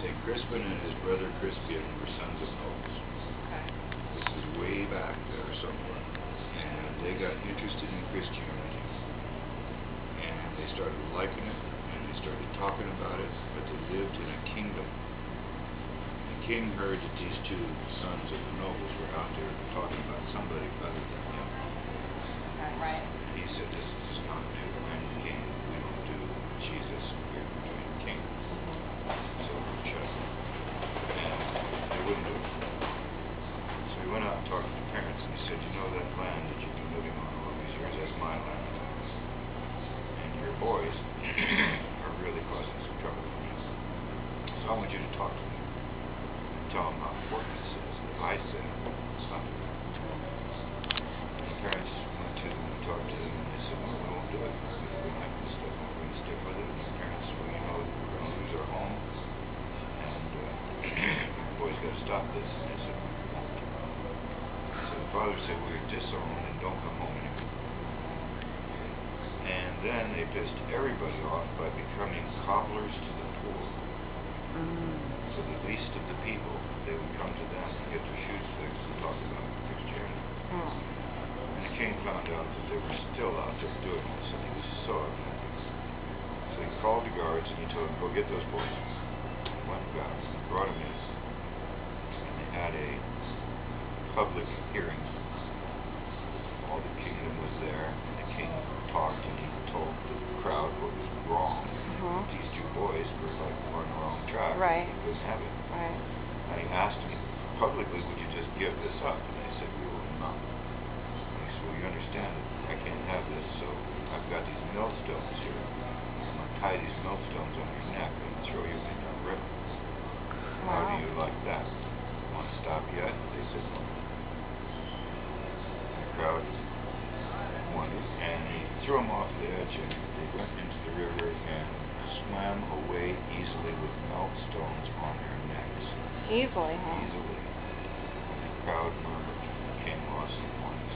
St. Crispin and his brother Crispian were sons of nobles. Okay. This is way back there somewhere. And they got interested in Christianity. And they started liking it, and they started talking about it, but they lived in a kingdom. The king heard that these two sons of the nobles were out there talking about somebody other than him. Okay, right. And he said, this is not new. I'm the king. We don't do Jesus. We're doing the king. So shut up. And they wouldn't do it. So he went out and talked to the parents, and he said, you know that land that you've been living on all these years, that's my land. And your boys are really causing some trouble for me. So I want you to talk to them. And tell them how important this is, that I said stop it. And the parents went to them and talked to them, and they said, no, we won't do it. We like this stuff. We're going to stick with it. And the parents said, well, you know, we're going to lose our home. And your boys got to stop this. And they said, we won't. So the father said, well, you're disowned and don't come home anymore. And then they pissed everybody off by becoming cobblers to the poor. So the least of the people, they would come to them and get their shoes fixed and talk about Christianity. And the king found out that they were still out there doing this, and he was so offended. So he called the guards and he told them, go get those boys. And went and got them and brought them in. And they had a public hearing. All the kingdom was there, and the king talked and he told the crowd what was wrong. These two boys were like on the wrong track. Right. They couldn't have it. Right. And he asked them publicly, would you just give this up? And they said, we will not. And he said, well, you understand that I can't have this, so I've got these millstones here. I'm going to tie these millstones on your neck and throw you in the river. How do you like that? Want to stop yet? They said, no. The crowd wanted, and he threw them off the edge, and they went into the river and swam away easily with millstones on their necks. Easily, huh? Easily. And the crowd murmured. The king lost some points.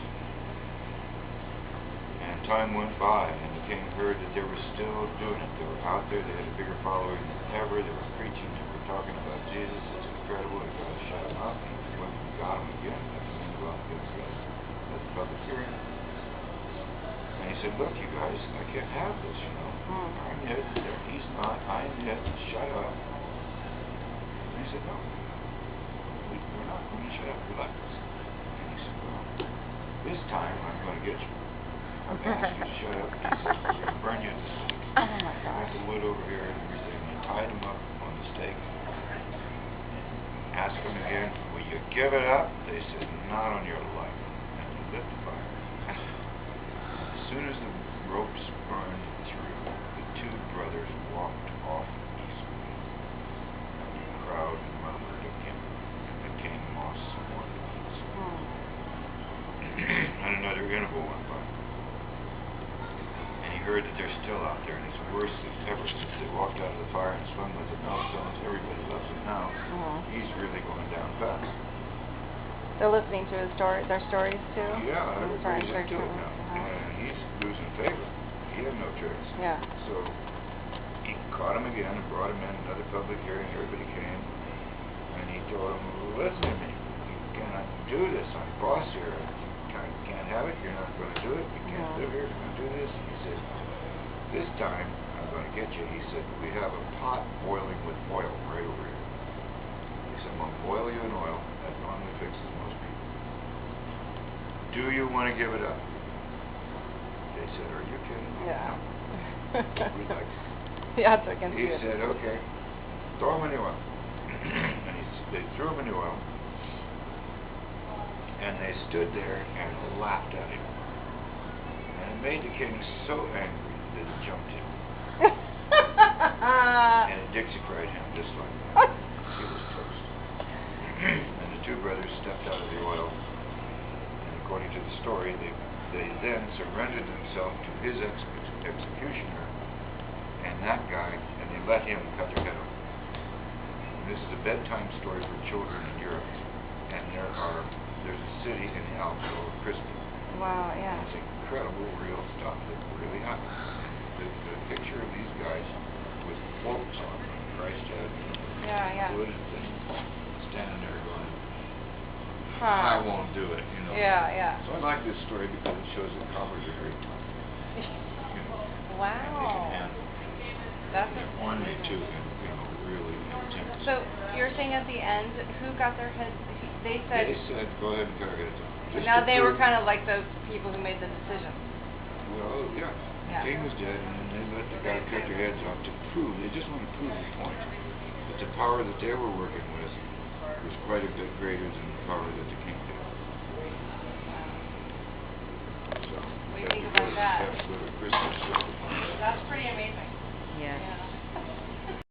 And time went by, and the king heard that they were still doing it. They were out there. They had a bigger following than ever. They were preaching. They were talking about Jesus. It's incredible. They got to shut them up. And he went and got them again. Got them in about the public hearing. And he said, look, you guys, I can't have this, you know. I'm it. He's not. I'm it. Shut up. And he said, no. We're not going to shut up. Relax. And he said, well, this time I'm going to get you. I'm going to ask you to shut up. He said, we're going to burn you at the stake. Oh, my gosh. There's the wood over here and everything. And tied him up on the stake. Asked them again, will you give it up? They said, not on your life. And they lit the fire. As soon as the ropes burned through, the two brothers walked off easily. And the crowd murmured again. And the king lost some more points. And another interval went by. And he heard that they're still out there, and it's worse than ever since they walked out of the fire and swung with the millstones. Everybody loves him now. He's really going down fast. They're listening to his their stories too? Yeah, everybody's into it now. And he's losing favor. He had no choice. Yeah. So he caught him again and brought him in another public hearing. Everybody came. And he told him, listen to me. You cannot do this. I'm boss here. I can't have it. You're not going to do it. You can't live here. You're going to do this. And he said, this time I'm going to get you. He said, we have a pot boiling with oil right over here. He said, I'm going to boil you in oil. That normally fixes most people. Do you want to give it up? They said, are you kidding me? Yeah. No. We'd like to. Yeah, it's against He you. said, okay, throw him in the oil. And they threw him in the oil. And they stood there and laughed at him. And it made the king so angry that he jumped in. And it Dixie-cried him just like that. He was toast. And the two brothers stepped out of the oil. And according to the story, they then surrendered themselves to his executioner and that guy, and they let him cut their head off. And this is a bedtime story for children in Europe. And there's a city in the Alps called Crispin. Wow, yeah. And it's incredible, real stuff that really happened. And the picture of these guys with quotes on them, Christ had, yeah. wood and thing, standing there going, Huh. I won't do it, you know. Yeah, yeah. So I like this story because it shows that cobbers are very tough. You know, Wow. and they can handle it. That's They're ornery too, and really intense. So you're saying at the end, who got their heads? They said. They said, go ahead and target it. Now they were kind of like the people who made the decision. Well, yeah. Yeah. The king was dead, and then they let the guy cut their heads off to prove. They just want to prove the point. But the power that they were working with was quite a bit greater than the power that the king did. So What do you think about that? Have to go to Christmas show. That's pretty amazing. Yeah. Yeah.